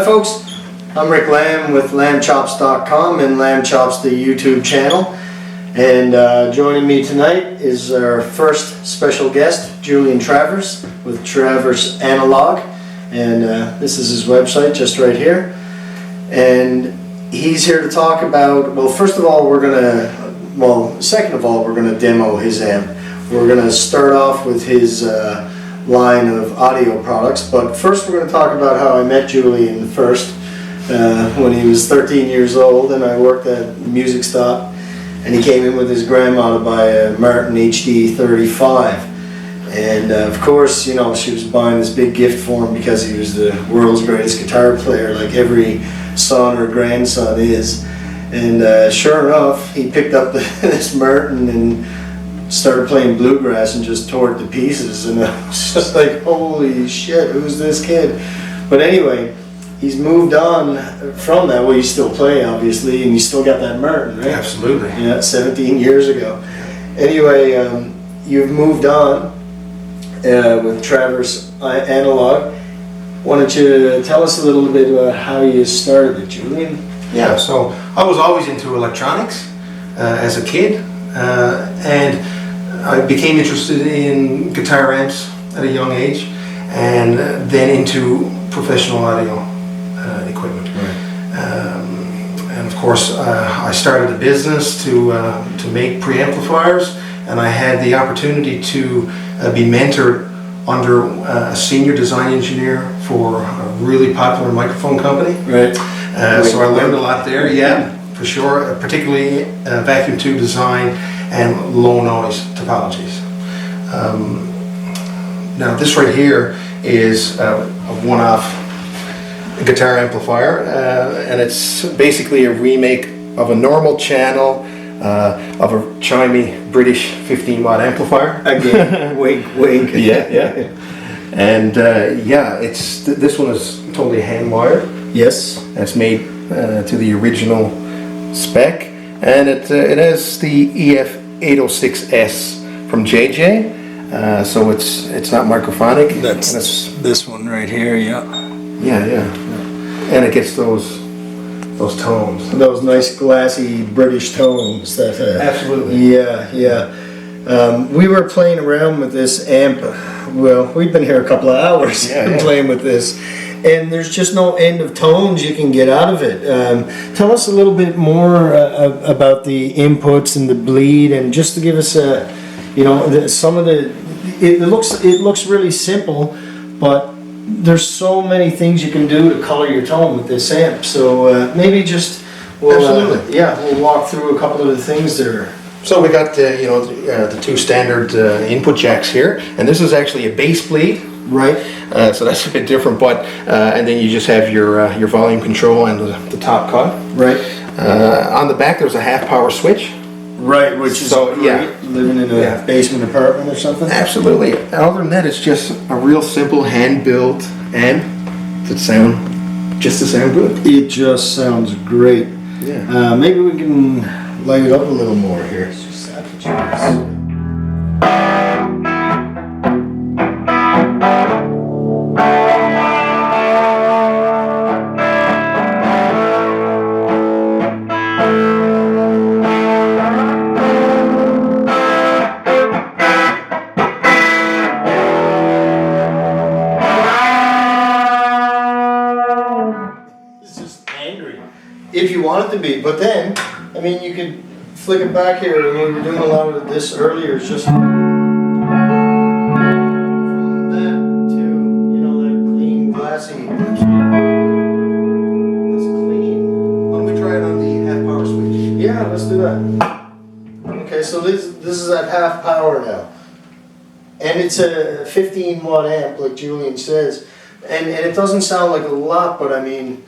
folks, I'm Rick Lambe with lambechops.com and Lambechops, the YouTube channel. And joining me tonight is our first special guest, Julian Traverse with Traverse Analogue. And this is his website just right here. And he's here to talk about, well, first of all, second of all, we're going to demo his amp. We're going to start off with his line of audio products, but first we're going to talk about how I met Julian first when he was 13 years old and I worked at Music Stop, and he came in with his grandma to buy a Martin HD 35, and of course, you know, she was buying this big gift for him because he was the world's greatest guitar player, like every son or grandson is. And sure enough, he picked up this Martin and started playing bluegrass and just tore it to pieces, and I was just like, holy shit, who's this kid? But anyway, he's moved on from that. Well, you still play, obviously, and you still got that Martin, right? Absolutely. Yeah, 17 years ago. Anyway, you've moved on with Traverse Analogue. Why don't you tell us a little bit about how you started it, Julian? Yeah, so I was always into electronics as a kid, and I became interested in guitar amps at a young age, and then into professional audio equipment. Right. And of course, I started a business to make preamplifiers, and I had the opportunity to be mentored under a senior design engineer for a really popular microphone company. Right. So I learned a lot there, yeah, for sure, particularly vacuum tube design and low noise topologies. Now this right here is a one-off guitar amplifier, and it's basically a remake of a normal channel of a chimey British 15-watt amplifier. Again, wink, wink. Yeah, yeah. And yeah, this one is totally hand-wired. Yes. It's made to the original spec, and it has the EF806S from JJ, so it's not microphonic. That's this one right here, yeah. Yeah, yeah. And it gets those tones. Those nice glassy British tones. That Absolutely. Yeah, yeah. We were playing around with this amp. Well, we've been here a couple of hours playing with this. And there's just no end of tones you can get out of it. Tell us a little bit more about the inputs and the bleed, and just to give us some of the. It looks really simple, but there's so many things you can do to color your tone with this amp. So maybe we'll walk through a couple of the things there. So we got the two standard input jacks here, and this is actually a bass bleed. Right. So that's a bit different, but and then you just have your volume control and the top cut. Right. On the back there's a half power switch. Right, which is great, living in a basement apartment or something. Absolutely. Other than that, it's just a real simple hand-built amp that sound good. It just sounds great. Yeah. Maybe we can light it up a little more here. If you want it to be, but then, I mean, you could flick it back here, and we were doing a lot of this earlier, it's just from that to, that clean, glassy. That's clean. Why don't we try it on the half power switch? Yeah, let's do that. Okay, so this is at half power now. And it's a 15-watt amp, like Julian says. And it doesn't sound like a lot, but I mean,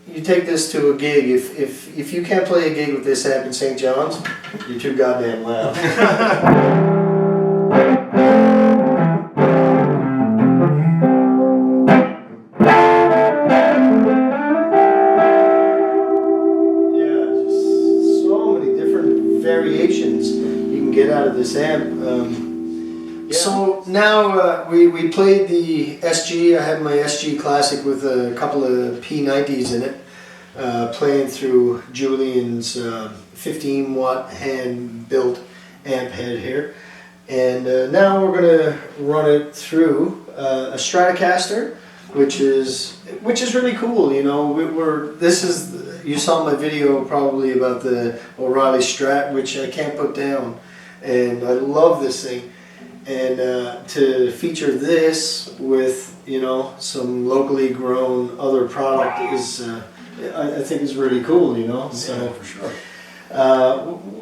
you take this to a gig, if you can't play a gig with this amp in St. John's, you're too goddamn loud. Yeah, just so many different variations you can get out of this amp. So now now we played the SG. I had my SG Classic with a couple of P90s in it, playing through Julian's 15 watt hand built amp head here. And now we're going to run it through a Stratocaster, which is really cool. You know, you saw my video probably about the O'Reilly Strat, which I can't put down, and I love this thing. And to feature this with, you know, some locally grown other product is, I think is really cool. You know, so yeah, for sure.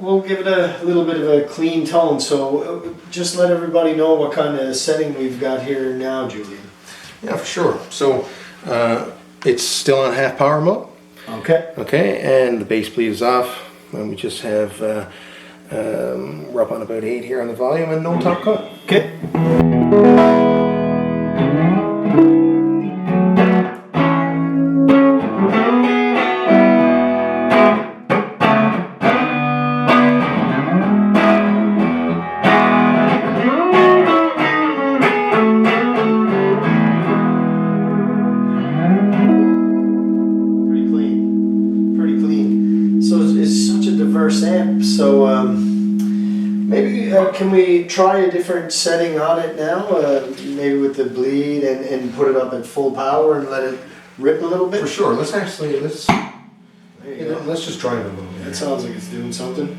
We'll give it a little bit of a clean tone. So just let everybody know what kind of setting we've got here now, Julian. Yeah, for sure. So it's still on half power mode. Okay. Okay, and the bass bleed is off, and we just have we're up on about 8 here on the volume and no top cut. Okay. Traverse amp. So maybe can we try a different setting on it now? Maybe with the bleed and put it up at full power and let it rip a little bit? For sure. Let's just try it a little bit. That sounds like it's doing something.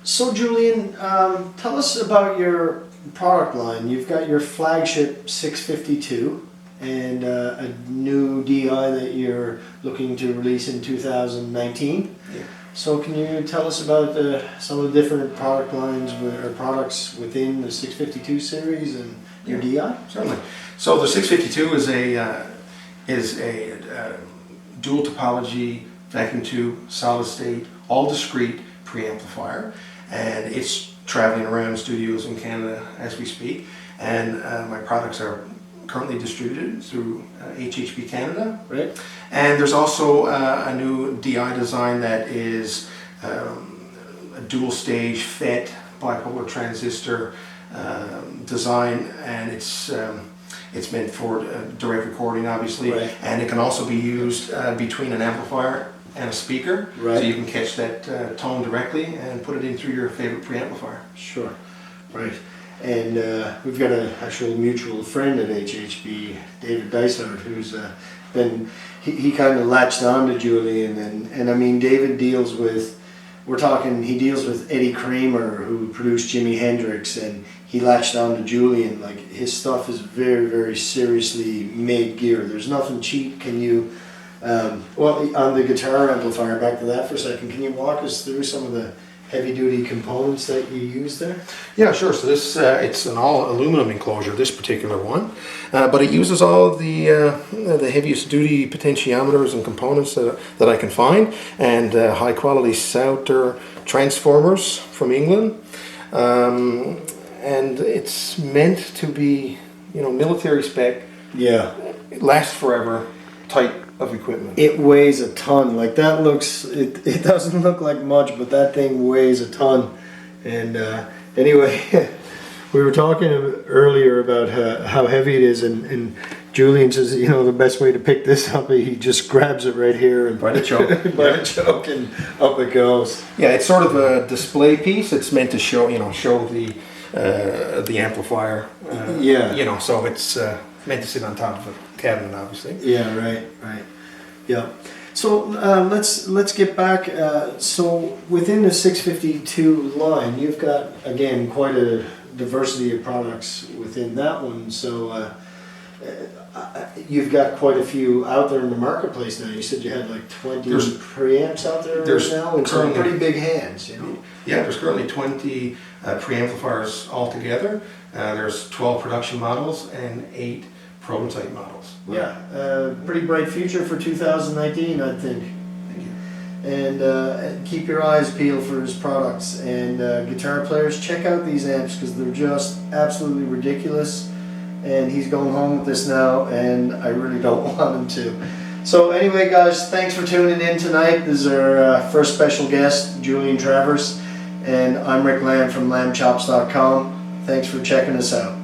So Julian, tell us about your product line. You've got your flagship 652 and a new DI that you're looking to release in 2019. Yeah. So can you tell us about some of the different product lines or products within the 652 series and your DI? Certainly. So the 652 is a dual topology vacuum tube, solid state, all discrete preamplifier. And it's traveling around studios in Canada as we speak, and my products are currently distributed through HHP Canada. Right. And there's also a new DI design that is a dual stage FET bipolar transistor design, and it's meant for direct recording, obviously, right. And it can also be used between an amplifier and a speaker, right. So you can catch that tone directly and put it in through your favorite preamplifier. Sure, right. And we've got an actual mutual friend at HHB, David Dysart, who's he kind of latched on to Julian, and I mean, David deals with, he deals with Eddie Kramer, who produced Jimi Hendrix, and he latched on to Julian. Like, his stuff is very, very seriously made gear. There's nothing cheap. Can you, well, on the guitar amplifier, back to that for a second, can you walk us through some of the heavy-duty components that you use there? Yeah, sure. So this it's an all aluminum enclosure, this particular one, but it uses all of the heaviest duty potentiometers and components that I can find, and high-quality Sauter transformers from England, and it's meant to be, you know, military spec. Yeah, it lasts forever, type of equipment. It weighs a ton. Like, that looks, it doesn't look like much, but that thing weighs a ton. And anyway, we were talking earlier about how heavy it is, and Julian says, you know, the best way to pick this up, he just grabs it right here and by the choke, by the choke, and up it goes. Yeah, it's sort of a display piece. It's meant to show, you know, the amplifier. Yeah. You know, so it's meant to sit on top of a cabinet, obviously. Yeah, right. Yeah. So let's get back. So within the 652 line, you've got, again, quite a diversity of products within that one. So You've got quite a few out there in the marketplace now. You said you had like 20 preamps out there right now, and some pretty big hands, you know? Yeah, there's currently 20 preamplifiers altogether. There's 12 production models and 8 prototype models. Yeah, pretty bright future for 2019, I think. Thank you. And keep your eyes peeled for his products. And guitar players, check out these amps because they're just absolutely ridiculous. And he's going home with this now, and I really don't want him to. So anyway, guys, thanks for tuning in tonight. This is our first special guest, Julian Traverse, and I'm Rick Lambe from lambechops.com. Thanks for checking us out.